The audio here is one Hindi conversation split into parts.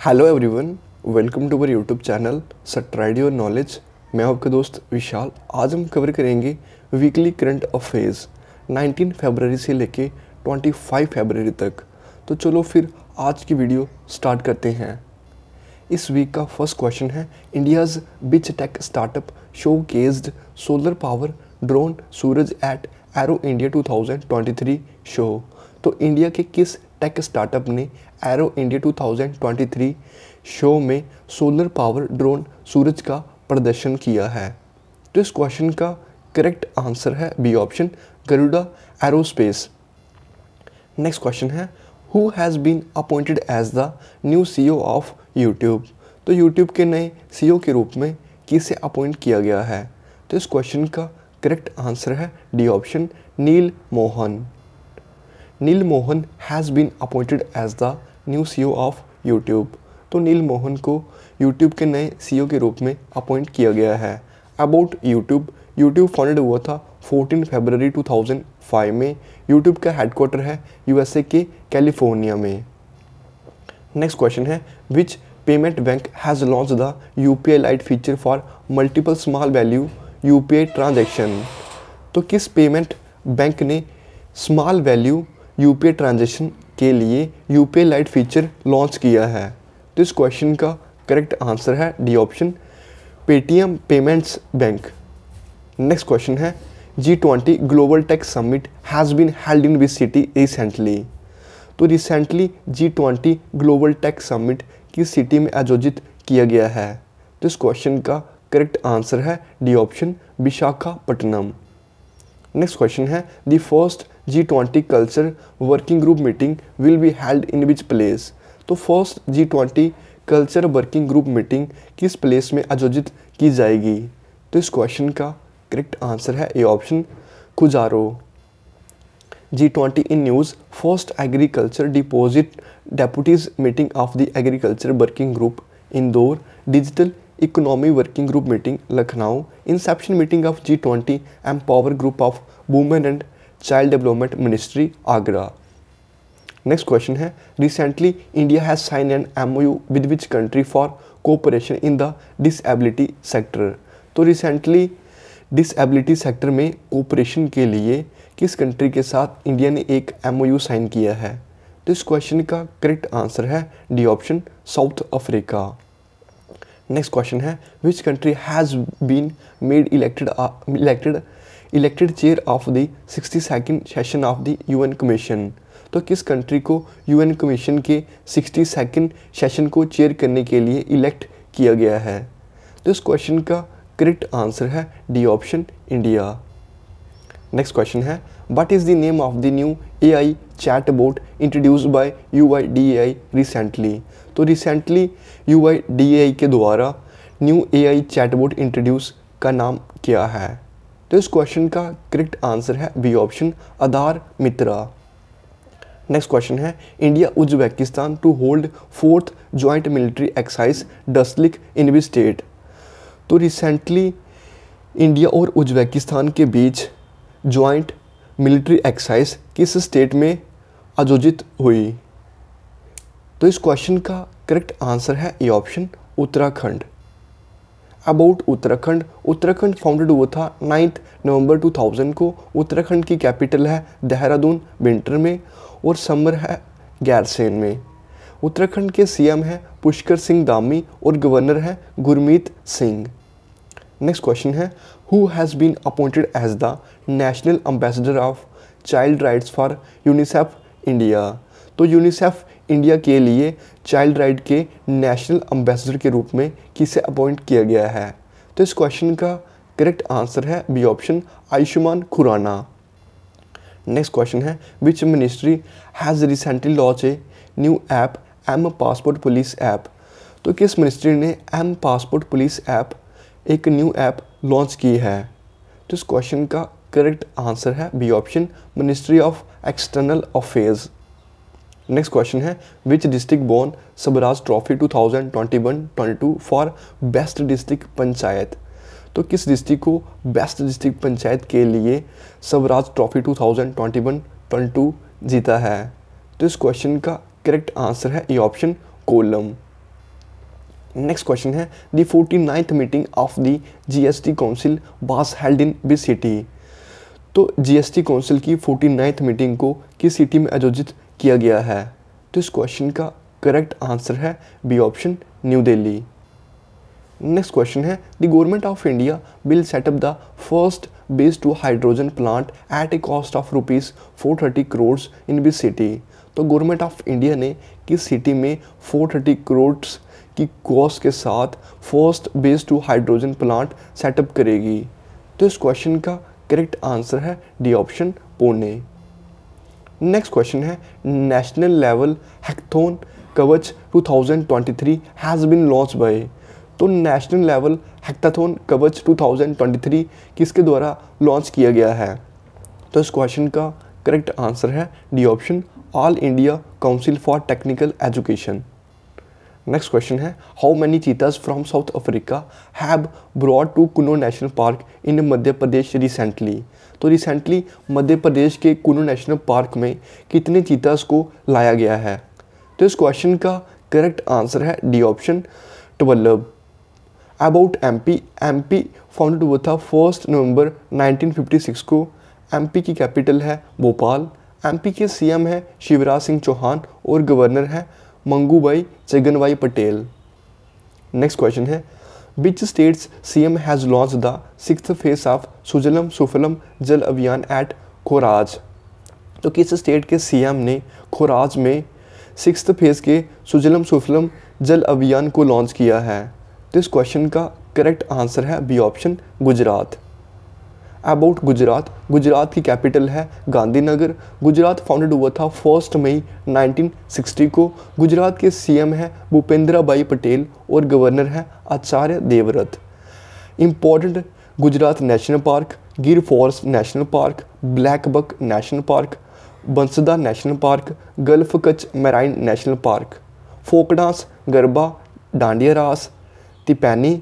Hello everyone, welcome to our YouTube channel stride your knowledge. मैं आपका दोस्त विशाल। आज हम कवर करेंगे वीकली करंट अफेयर्स 19 फरवरी से लेके 25 फरवरी तक। तो चलो फिर आज की वीडियो स्टार्ट करते हैं। इस वीक का फर्स्ट क्वेश्चन है, India's which tech startup showcased solar power drone Suraj at Aero India 2023 show. तो इंडिया के किस टेक स्टार्टअप ने एरो इंडिया 2023 शो में सोलर पावर ड्रोन सूरज का प्रदर्शन किया है? तो इस क्वेश्चन का करेक्ट आंसर है B option, Garuda aerospace. Next question है, who has been appointed as the new CEO of YouTube. तो यूट्यूब के नए सीईओ के रूप में किसे अपॉइंट किया गया है? तो इस क्वेश्चन का करेक्ट आंसर है D option, Neal Mohan. Neal Mohan has been appointed as the new CEO of YouTube. तो नील मोहन को यूट्यूब के नए सीईओ के रूप में अपॉइंट किया गया है। अबाउट यूट्यूब, यूट्यूब फाउंडेड हुआ था 14 फरवरी 2005 में। यूट्यूब का हेडक्वार्टर है यूएसए के कैलिफोर्निया में। नेक्स्ट क्वेश्चन है, विच payment bank has launch the UPI light feature for multiple small value UPI transaction. तो किस पेमेंट बैंक ने स्मॉल वैल्यू यूपीआई ट्रांजेक्शन के लिए यूपीआई लाइट फीचर लॉन्च किया है? तो इस क्वेश्चन का करेक्ट आंसर है D option, Paytm payments bank. Next question है, G20 global tech summit has been held in which city recently. तो recently G20 global tech summit किस सिटी में आयोजित किया गया है? तो इस क्वेश्चन का करेक्ट आंसर है D option, Visakhapatnam. Next question है, the first G20 culture working group meeting will be held in which place. तो first G20 culture working group meeting किस प्लेस में आयोजित की जाएगी? तो इस क्वेश्चन का करेक्ट आंसर है A option, Khajuraho. G20 in news, first agriculture deposit deputies meeting of the agriculture working group Indore, digital economy working group meeting Lucknow, inception meeting of G20 empower group of women and child development ministry Agra. Next question है, recently India has sign an MOU with which country for cooperation in the disability sector. तो रिसेंटली डिसेबिलिटी सेक्टर में कोऑपरेशन के लिए किस कंट्री के साथ इंडिया ने एक MOU साइन किया है? तो इस क्वेश्चन का करेक्ट आंसर है D option, South Africa. Next question है, which country has been made elected chair of the 62nd session of the UN commission. तो किस कंट्री को UN कमीशन के 62nd सेशन को चेयर करने के लिए इलेक्ट किया गया है? तो इस क्वेश्चन का करेक्ट आंसर है D option, India. Next question है, what is the name of the new AI chatbot introduced by UIDAI recently. तो रिसेंटली UIDAI के द्वारा न्यू AI चैटबॉट इंट्रोड्यूस का नाम क्या है? तो इस क्वेश्चन का करेक्ट आंसर है B option, Aadhaar Mitra. Next question है, India Uzbekistan to hold 4th joint military exercise Dustlik in which state. तो रिसेंटली इंडिया और उज्बेकिस्तान के बीच जॉइंट मिलिट्री एक्सरसाइज किस स्टेट में आयोजित हुई? तो इस क्वेश्चन का करेक्ट आंसर है A option, Uttarakhand. About Uttarakhand, Uttarakhand founded हुआ था 9 नवंबर 2000 को। उत्तराखंड की कैपिटल है देहरादून विंटर में और समर है गैरसेन में। उत्तराखंड के CM है पुष्कर सिंह धामी और गवर्नर है गुरमीत सिंह। नेक्स्ट क्वेश्चन है, who has been appointed as the national ambassador of child rights for UNICEF India. तो यूनिसेफ इंडिया के लिए चाइल्ड राइट के नेशनल एम्बेसडर के रूप में किसे अपॉइंट किया गया है? तो इस क्वेश्चन का करेक्ट आंसर है B option, Ayushmann Khurrana. Next question है, which ministry has recently launch a new app M passport police app. तो किस मिनिस्ट्री ने M पासपोर्ट पुलिस ऐप एक न्यू ऐप लॉन्च की है? तो इस क्वेश्चन का करेक्ट आंसर है B option, ministry of external affairs. Next question है, which district won Swaraj trophy 2021-22 for best district panchayat. तो किस डिस्ट्रिक्ट को बेस्ट डिस्ट्रिक्ट पंचायत के लिए स्वराज ट्रॉफी 2021-22 जीता है? तो इस क्वेश्चन का करेक्ट आंसर है A option, Kollam. Next question है the 49th meeting of the GST council was held in which city. तो जीएसटी काउंसिल की 49th मीटिंग को किस सिटी में आयोजित किया गया है। तो इस क्वेश्चन का करेक्ट आंसर है B option, New Delhi. Next question है the government of India will set up the first base to hydrogen plant at a cost of ₹430 crore in which city. तो गवर्नमेंट ऑफ इंडिया ने किस सिटी में 430 करोड़ की कॉस्ट के साथ first base to hydrogen plant setup करेगी। तो इस क्वेश्चन का करेक्ट आंसर है D option, Pune. Next question है national level hackathon Kavach 2023 has been launch by. तो नेशनल लेवल हैकाथॉन कवच 2023 किसके द्वारा लॉन्च किया गया है। तो इस क्वेश्चन का करेक्ट आंसर है D option, all India council for technical education. Next question है how many cheetahs from South Africa have brought to Kuno national park in Madhya Pradesh recently. तो रिसेंटली मध्य प्रदेश के कुनो नेशनल पार्क में कितने चीताज को लाया गया है। तो इस क्वेश्चन का करेक्ट आंसर है D option, 12। About MP, MP founded हुआ था 1 नवंबर 1956 को। एमपी की कैपिटल है भोपाल। एमपी के सीएम है शिवराज सिंह चौहान और गवर्नर है मंगूभाई चेगनभाई पटेल। नेक्स्ट क्वेश्चन है which states CM has launch the 6th phase of Sujalam Sufalam Jal Abhiyan eight खोराज। तो किस स्टेट के सीएम ने खोराज में 6th फेज के सुजलम सुफलम जल अभियान को लॉन्च किया है। तो इस क्वेश्चन का करेक्ट आंसर है B option, Gujarat. About Gujarat, Gujarat की कैपिटल है गांधीनगर। गुजरात फाउंडेड हुआ था 1 मई 1960 को। गुजरात के सीएम है भूपेंद्र भाई पटेल और गवर्नर है Acharya Devvrat. Important Gujarat national park, Gir forest national park, black buck national park, Bansda national park, gulf Kutch marine national park. Folk dance Garba, Dandiya Raas, Tippani,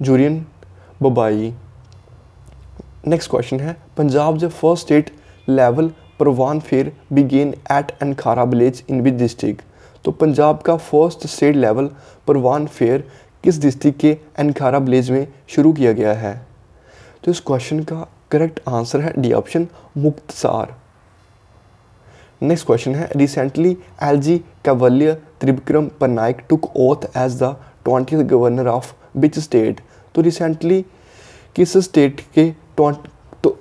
जुरियन, बबाई। नेक्स्ट क्वेश्चन है Punjab the first state level Parwan fair began at Ankhara village in which district. तो पंजाब का first state level Parwan fair किस डिस्ट्रिक्ट के अनखारा विलेज में शुरू किया गया है। तो इस क्वेश्चन का करेक्ट आंसर है D option, Muktsar. Next question है recently LG Kaivalya Trivikram Parnaik took oath as the 20th governor of which state. तो रिसेंटली किस स्टेट के तो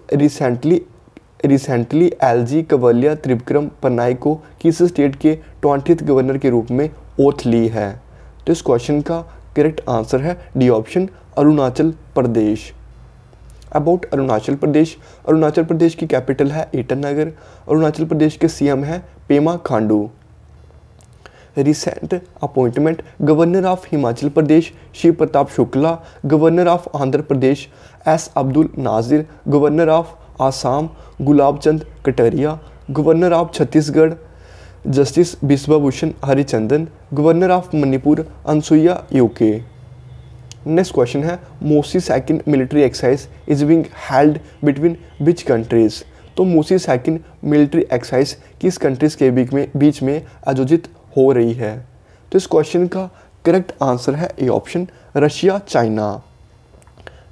रिसेंटली एलजी कैवलियर त्रिविक्रम पन्नायक को किस स्टेट के 20th गवर्नर के रूप में ओथ ली है। तो इस क्वेश्चन का करेक्ट आंसर है D option, Arunachal Pradesh. About Arunachal Pradesh, Arunachal Pradesh की कैपिटल है ईटानगर। अरुणाचल प्रदेश के सीएम है Pema Khandu. Recent appointment governor of Himachal Pradesh Shiv Pratap Shukla, governor of Andhra Pradesh S Abdul Nazir, governor of Assam Gulab Chand Kataria, governor of Chhattisgarh justice Biswabhusan Harichandan, governor of Manipur Anusuiya Uikey. Next question है Mosi second military exercise is being held between which countries. तो मोसी सेकंड मिलिट्री एक्सरसाइज किस कंट्रीज के बीच में आयोजित हो रही है। तो इस क्वेश्चन का करेक्ट आंसर है A option, Russia China.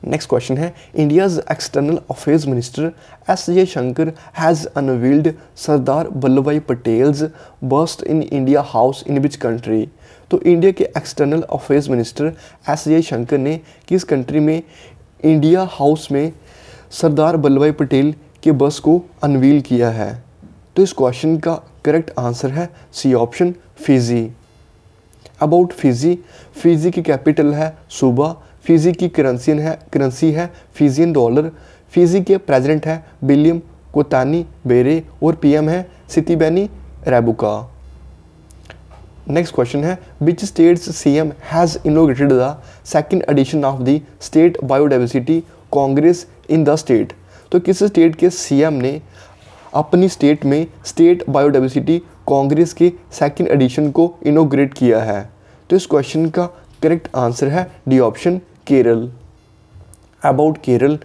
Next question है India's external affairs minister S Jaishankar has unveiled Sardar Vallabh Bhai Patel's bust in India House in which country. तो इंडिया के external affairs minister S Jaishankar ने किस कंट्री में इंडिया हाउस में सरदार वल्लभ भाई पटेल के बस को अनवील किया है। तो इस क्वेश्चन का करेक्ट आंसर है C option, Fiji. About Fiji, Fiji की कैपिटल है सुबा। फिजी की करेंसी है फिजियन डॉलर। फिजी के प्रेसिडेंट है विलियम कोतानी बेरे और पीएम है सितिबेनी रैबुका। नेक्स्ट क्वेश्चन है which states CM has inaugurated the second edition of the state biodiversity congress in the state. तो किस स्टेट के सीएम ने अपनी स्टेट में स्टेट बायोडाइवर्सिटी कांग्रेस के सेकंड एडिशन को इनोग्रेट किया है। तो इस क्वेश्चन का करेक्ट आंसर है D option, Kerala. About Kerala,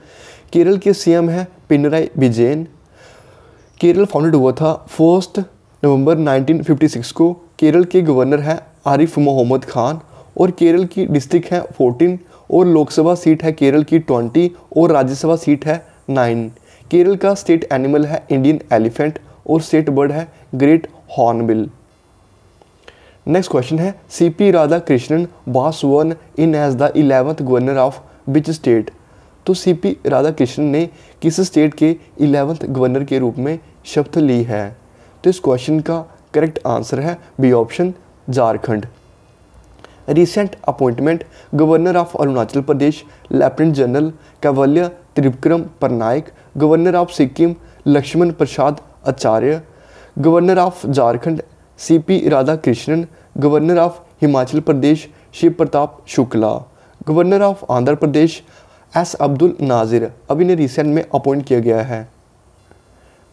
Kerala के सीएम है पिनराई विजयन। केरल फाउंडेड हुआ था 1 नवंबर 1956 को। केरल के गवर्नर है आरिफ मोहम्मद खान और केरल की डिस्ट्रिक्ट है 14 और लोकसभा सीट है केरल की 20 और राज्यसभा सीट है 9। केरल का स्टेट एनिमल है इंडियन एलिफेंट और स्टेट बर्ड है ग्रेट हॉर्नबिल। नेक्स्ट क्वेश्चन है CP Radhakrishnan was sworn in as the 11th governor of which state. तो सीपी राधाकृष्णन ने किस स्टेट के 11th गवर्नर के रूप में शपथ ली है। तो इस क्वेश्चन का करेक्ट आंसर है B option Jharkhand. Recent appointment governor of Arunachal Pradesh lieutenant general Kaivalya Trivikram Patnaik, governor of Sikkim Lakshman Prasad Acharya, governor of Jharkhand CP Radhakrishnan, governor of Himachal Pradesh Shiv Pratap Shukla, governor of Andhra Pradesh S Abdul Nazir अब इन्हें रिसेंट में अपॉइंट किया गया है।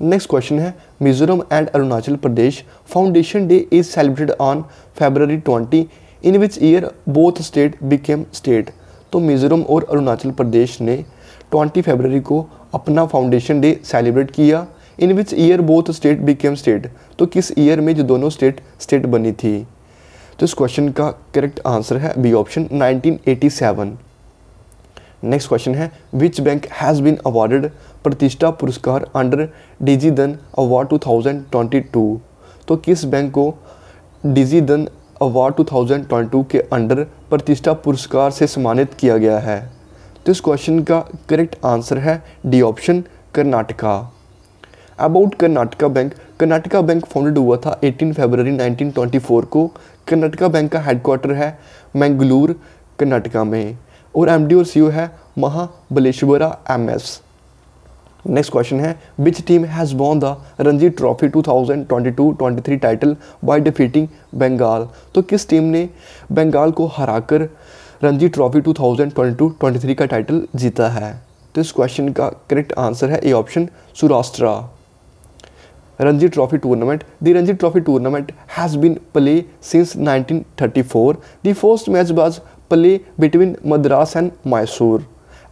नेक्स्ट क्वेश्चन है Mizoram and Arunachal Pradesh foundation day is celebrated on February 20 in which year both state became state. तो मिजोरम और अरुणाचल प्रदेश ने 20 फरवरी को अपना फाउंडेशन डे सेलिब्रेट किया। In which year both state became state, तो किस ईयर में जो दोनों स्टेट बनी थी। तो इस क्वेश्चन का करेक्ट आंसर है बी ऑप्शन 1987। नेक्स्ट क्वेश्चन है which bank has been awarded प्रतिष्ठा पुरस्कार अंडर डीजी धन अवार्ड 2022। तो किस बैंक को डीजी धन अवार्ड 2022 के अंडर प्रतिष्ठा पुरस्कार से सम्मानित किया गया है। तो इस क्वेश्चन का करेक्ट आंसर है D option Karnataka. About Karnataka bank founded हुआ था 18 फरवरी 1924 को। कर्नाटका बैंक का हेडक्वार्टर है मैंगलोर कर्नाटका में और एमडी और सीईओ है महाबलेश्वरा एमएस। नेक्स्ट क्वेश्चन है which team has won the Ranji trophy 2022-23 title by defeating Bengal. तो किस टीम ने बंगाल को हराकर रणजी ट्रॉफी 2022-23 का टाइटल जीता है। तो इस क्वेश्चन का करेक्ट आंसर है A option Saurashtra. Ranji trophy tournament the Ranji trophy tournament has been play since 1934। The first match was play between Madras and Mysore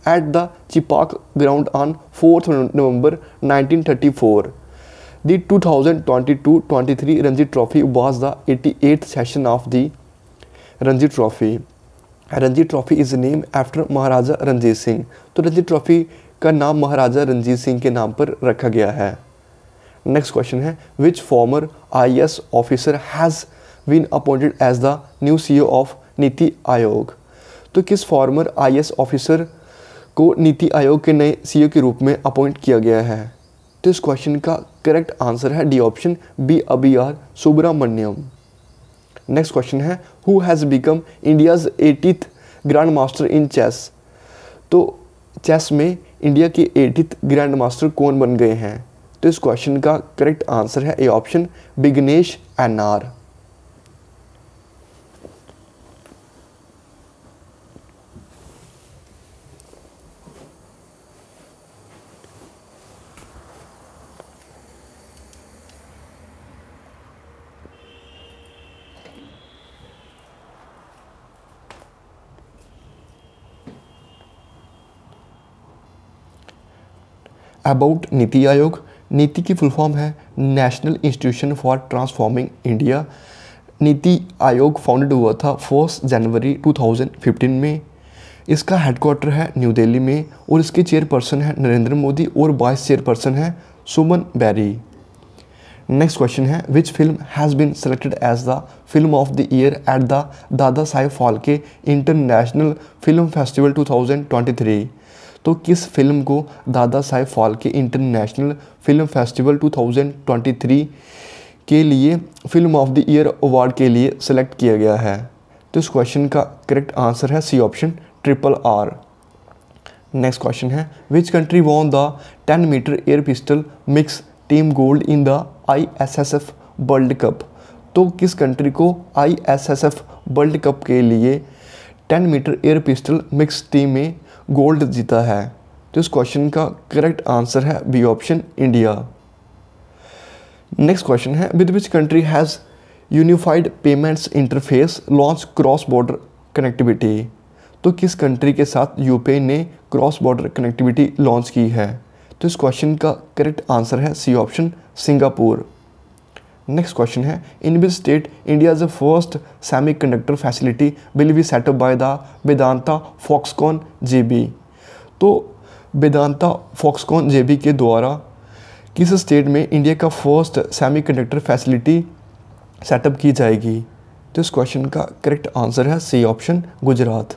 at the Chepauk ground on 4th November 1934. The 2022-23 Ranji Trophy was the 88th session of the Ranji Trophy. Ranji Trophy is named after Maharaja Ranjit Singh. तो रणजी ट्रॉफी का नाम महाराजा रंजीत सिंह के नाम पर रखा गया है। नेक्स्ट क्वेश्चन है which former IAS officer has been appointed as the new CEO of NITI Aayog. तो किस फॉर्मर IAS ऑफिसर को नीति आयोग के नए CEO के रूप में अपॉइंट किया गया है। तो इस क्वेश्चन का करेक्ट आंसर है D option B V R Subrahmanyam. Next question है who has become India's 80th grand master in chess. तो चेस में इंडिया के 80th ग्रैंड मास्टर कौन बन गए हैं। तो इस क्वेश्चन का करेक्ट आंसर है A option Vighnesh NR। About NITI Aayog NITI की फुल फॉर्म है national institution for transforming India. NITI Aayog founded हुआ था 1 जनवरी 2015 में। इसका हेडक्वार्टर है न्यू दिल्ली में और इसके चेयरपर्सन है नरेंद्र मोदी और वाइस चेयरपर्सन है सुमन बेरी। नेक्स्ट क्वेश्चन है which film has been selected as the film of the year at the Dada Saheb Phalke international film festival 2023। तो किस फिल्म को Dada Saheb Phalke international film festival 2023 के लिए film of the year award के लिए सेलेक्ट किया गया है। तो इस क्वेश्चन का करेक्ट आंसर है C option RRR। Next question है which country won the 10 metre air pistol mix team gold in the ISSF world cup. तो किस कंट्री को ISSF वर्ल्ड कप के लिए 10 metre air pistol mix team में गोल्ड जीता है। तो इस क्वेश्चन का करेक्ट आंसर है B option India. Next question है with which country has unified payments interface launch cross border connectivity. तो किस कंट्री के साथ यूपीआई ने क्रॉस बॉर्डर कनेक्टिविटी लॉन्च की है। तो इस क्वेश्चन का करेक्ट आंसर है C option Singapore. Next question है, in which state India's first semiconductor facility will be set up by the Vedanta Foxconn JV. तो वेदांता फॉक्सकॉन जेबी के द्वारा किस स्टेट में इंडिया का फर्स्ट सेमीकंडक्टर फैसिलिटी सेटअप की जाएगी? तो इस क्वेश्चन का करेक्ट आंसर है C option, Gujarat.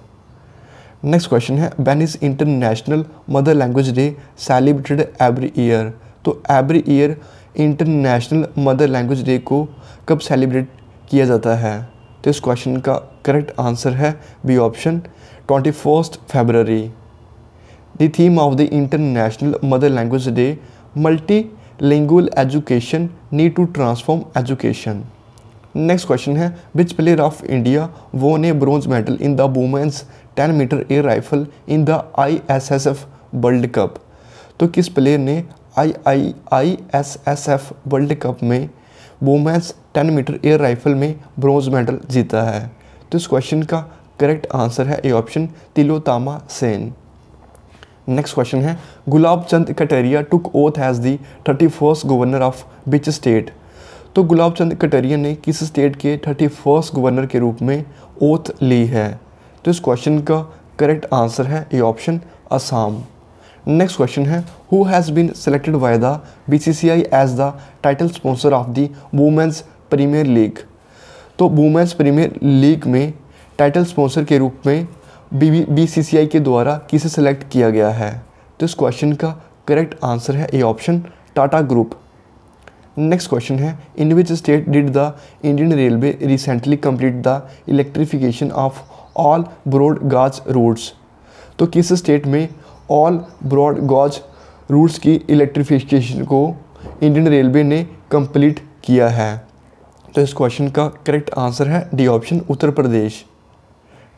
Next question है, when is international mother language day celebrated every year. तो every year international mother language day को कब सेलिब्रेट किया जाता है? तो इस क्वेश्चन का करेक्ट आंसर है बी ऑप्शन, 21 फरवरी। The theme of the international mother language day, multilingual education need to transform education. Next question है, which player of India won a bronze medal in the women's 10 metre air rifle in the ISSF world cup. तो किस प्लेयर ने ISSF वर्ल्ड कप में वुमेन्स 10 मीटर एयर राइफल में ब्रोंज मेडल जीता है? तो इस क्वेश्चन का करेक्ट आंसर है A option, Tilottama Sen. Next question है, Gulab Chand Kataria took oath as the 31st governor of which state. तो गुलाब चंद कटारिया ने किस स्टेट के 31st गवर्नर के रूप में ओथ ली है? तो इस क्वेश्चन का करेक्ट आंसर है A option, Assam. Next question है, who has been selected by the BCCI as the title sponsor of the women's premier league. तो वुमेन्स प्रीमियर लीग में टाइटल स्पॉन्सर के रूप में BCCI के द्वारा किसे सेलेक्ट किया गया है? तो इस क्वेश्चन का करेक्ट आंसर है A option, Tata group. Next question है, in which state did the Indian railway recently complete the electrification of all broad gauge routes. तो किस स्टेट में ऑल ब्रॉड गॉज रूट्स की इलेक्ट्रिफिकेशन को इंडियन रेलवे ने कंप्लीट किया है? तो इस क्वेश्चन का करेक्ट आंसर है D option, Uttar Pradesh.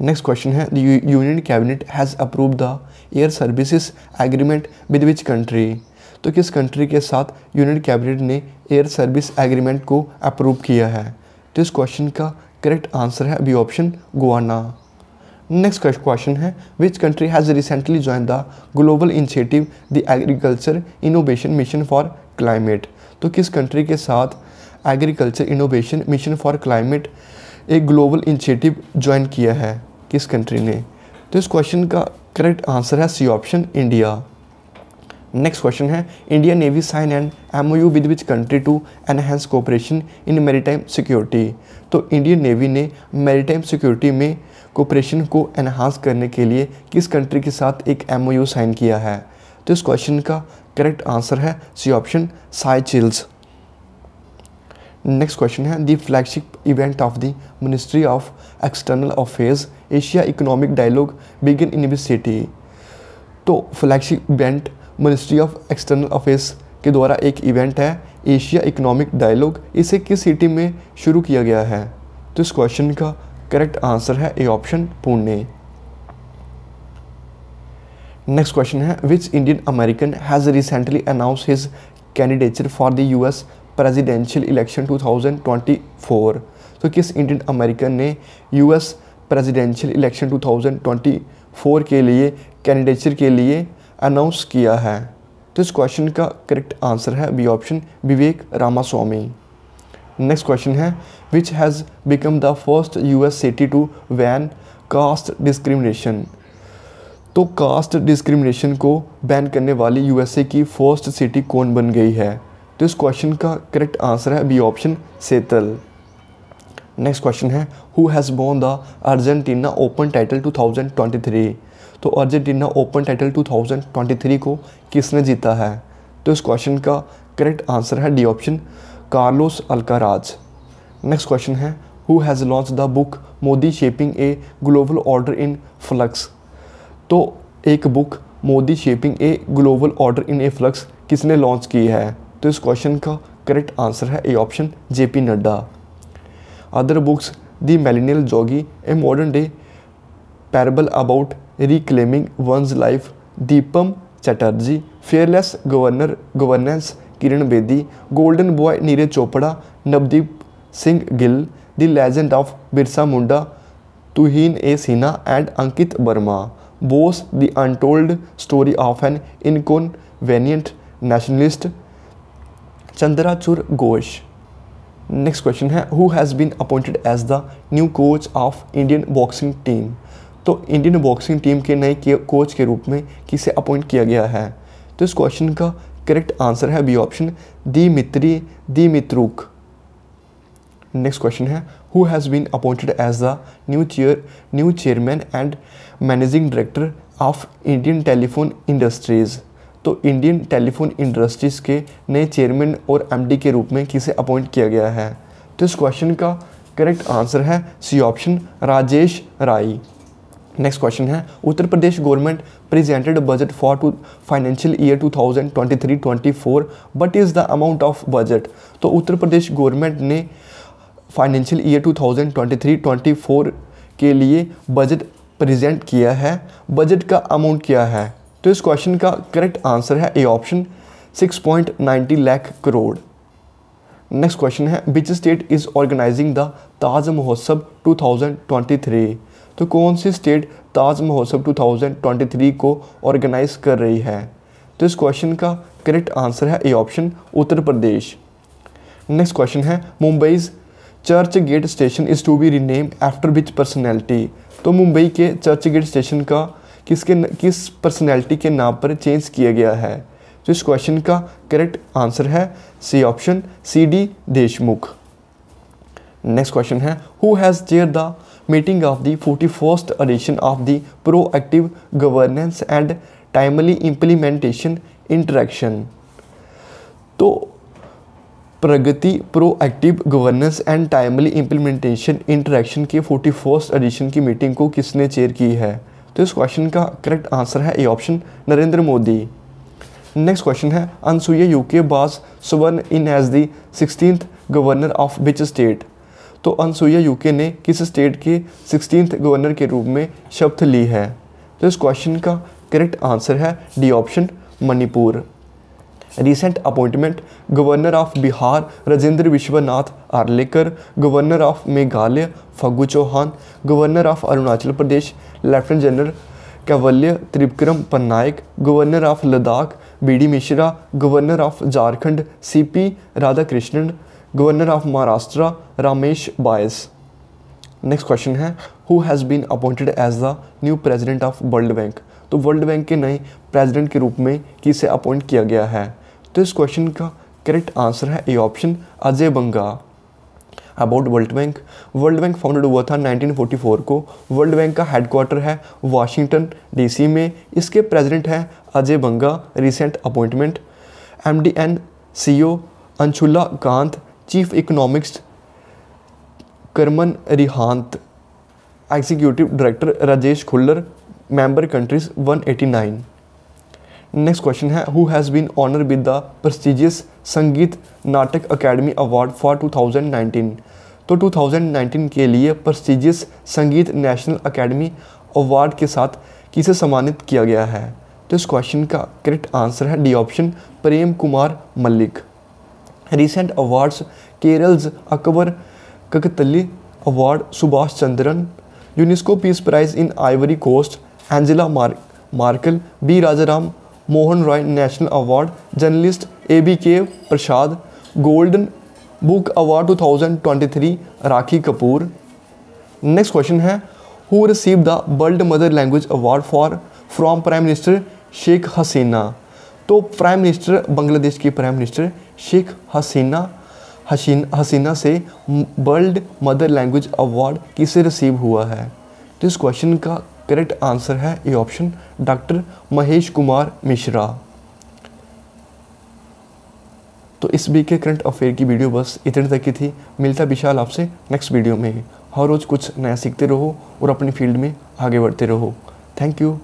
Next question है, the union cabinet has approve the air services agreement with which country. तो किस कंट्री के साथ यूनियन कैबिनेट ने एयर सर्विस एग्रीमेंट को अप्रूव किया है? तो इस क्वेश्चन का करेक्ट आंसर है B option, Guyana. Next question है, which country has recently join the global initiative the agriculture innovation mission for climate. तो किस कंट्री के साथ agriculture innovation mission for climate एक ग्लोबल इनिशिएटिव ज्वाइन किया है, किस कंट्री ने? तो इस क्वेश्चन का करेक्ट आंसर है C option, India. Next question है, Indian navy sign and MOU with which country to enhance cooperation in maritime security. तो इंडियन नेवी ने मैरीटाइम सिक्योरिटी में कोऑपरेशन को एनहांस करने के लिए किस कंट्री के साथ एक MOU साइन किया है? तो इस क्वेश्चन का करेक्ट आंसर है C option, Seychelles. Next question है, the flagship event of the ministry of external affairs Asia economic dialogue begin in which city. तो flagship event ministry of external affairs के द्वारा एक इवेंट है एशिया इकोनॉमिक डायलॉग, इसे किस सिटी में शुरू किया गया है? तो इस क्वेश्चन का करेक्ट आंसर है A option, Pune. Next question है, which Indian American has recently announce his candidature for the US presidential election 2024। तो किस इंडियन अमेरिकन ने US प्रेसिडेंशियल इलेक्शन 2024 के लिए कैंडिडेचर के लिए अनाउंस किया है? तो इस क्वेश्चन का करेक्ट आंसर है B option, Vivek Ramaswamy. Next question है, which has become the first US city to ban caste discrimination. तो कास्ट डिस्क्रिमिनेशन को बैन करने वाली USA की फर्स्ट सिटी कौन बन गई है? तो इस क्वेश्चन का करेक्ट आंसर है बी ऑप्शन, सेतल। नेक्स्ट क्वेश्चन है, who has won the Argentina open title 2023। तो अर्जेंटीना ओपन टाइटल 2023 को किसने जीता है? तो इस क्वेश्चन का करेक्ट आंसर है D option, Carlos Alcaraz. Next question है, who has launch the book Modi shaping a global order in flux. तो एक book Modi shaping a global order in a flux किसने लॉन्च की है? तो इस क्वेश्चन का करेक्ट आंसर है A option, JP Nadda. Other books, the millennial Jogi, a modern day parable about reclaiming one's life, Deepam Chatterjee, fearless governance, Kiran Bedi, golden boy Neeraj Chopra, Navdeep Singh Gill, the legend of Birsa Munda, Tuhin A Sinha and Ankit Verma, Bose the untold story of an inconvenient nationalist, Chandrachur Ghosh. Next question है who has been appointed as the new coach of Indian boxing team. तो इंडियन बॉक्सिंग टीम के नए कोच के रूप में किसे अपॉइंट किया गया है। तो इस क्वेश्चन का करेक्ट आंसर है B option Dmitry Dmitruk. Next question है who has been appointed as the new chairman and managing director of Indian telephone industries. तो इंडियन टेलीफोन इंडस्ट्रीज़ के नए चेयरमैन और एमडी के रूप में किसे अपॉइंट किया गया है। तो इस क्वेश्चन का करेक्ट आंसर है C option Rajesh Rai. Next question है Uttar Pradesh government presented budget for financial year 2023-24 but is the amount of budget. तो उत्तर प्रदेश गवर्नमेंट ने फाइनेंशियल ईयर 2023-24 के लिए बजट प्रेजेंट किया है, बजट का अमाउंट क्या है। तो इस क्वेश्चन का करेक्ट आंसर है A option 6.90 lakh crore. Next question है which state is organising the Taj Mahotsav 2023। तो कौन सी स्टेट ताज महोत्सव 2023 को ऑर्गेनाइज कर रही है। तो इस क्वेश्चन का करेक्ट आंसर है A option Uttar Pradesh. Next question है Mumbai's Churchgate station is to be renamed after which personality. तो मुंबई के चर्च गेट स्टेशन का किस पर्सनैलिटी के नाम पर चेंज किया गया है। तो इस क्वेश्चन का करेक्ट आंसर है C option CD Deshmukh. Next question है who has chair the meeting of the 41st edition of the proactive governance and timely implementation interaction. तो Pragati proactive governance and timely implementation interaction के 41st एडिशन की मीटिंग को किसने चेयर की है। तो इस क्वेश्चन का करेक्ट आंसर है A option Narendra Modi. Next question है Anusuiya Uikey was sworn in as the 16th governor of which state. तो अनसुईया यूके ने किस स्टेट के 16th गवर्नर के रूप में शपथ ली है। तो इस क्वेश्चन का करेक्ट आंसर है D option Manipur. Recent appointment governor of Bihar Rajendra Vishwanath Arlekar, governor of Meghalaya Phagu Chauhan, governor of Arunachal Pradesh lieutenant general Kaivalya Trivikram Parnaik, governor of Ladakh BD Mishra, governor of Jharkhand CP Radhakrishnan, governor of Maharashtra Ramesh Bais. Next question है who has been appointed as the new president of world bank. तो वर्ल्ड बैंक के नए प्रेसिडेंट के रूप में किसे अपॉइंट किया गया है। तो इस क्वेश्चन का करेक्ट आंसर है A option Ajay Banga. About world bank founded हुआ था 1944 को। वर्ल्ड बैंक का हेडक्वार्टर है वाशिंगटन DC में। इसके प्रेसिडेंट हैं Ajay Banga. Recent appointment MD and CEO Anshula Kant, chief economics करमन रिहांत, executive director Rajesh Khullar, member countries 189। Next question है who has been honour with the prestigious Sangeet Natak academy award for 2019। तो 2019 के लिए प्रेस्टिजियस संगीत नेशनल अकेडमी अवार्ड के साथ किसे सम्मानित किया गया है। तो इस क्वेश्चन का करेक्ट आंसर है D option Prem Kumar Mallick. Recent awards Kerala's Akbar Kakkattil award Subhash Chandran, UNESCO peace prize in Ivory Coast Angela Merkel, B Rajaram Mohan Roy national award, journalist ABK Prasad, golden book award 2023 Rakhi Kapoor. Next question है who receive the world mother language award from prime minister Sheikh Hasina. तो प्राइम मिनिस्टर बांग्लादेश की प्राइम मिनिस्टर शेख हसीना से वर्ल्ड मदर लैंग्वेज अवार्ड किसे रिसीव हुआ है। तो इस क्वेश्चन का करेक्ट आंसर है A option doctor Mahesh Kumar Mishra. तो इस वीक के करंट अफेयर की वीडियो बस इतने तक की थी। मिलता विशाल आपसे नेक्स्ट वीडियो में। हर रोज़ कुछ नया सीखते रहो और अपनी फील्ड में आगे बढ़ते रहो। Thank you.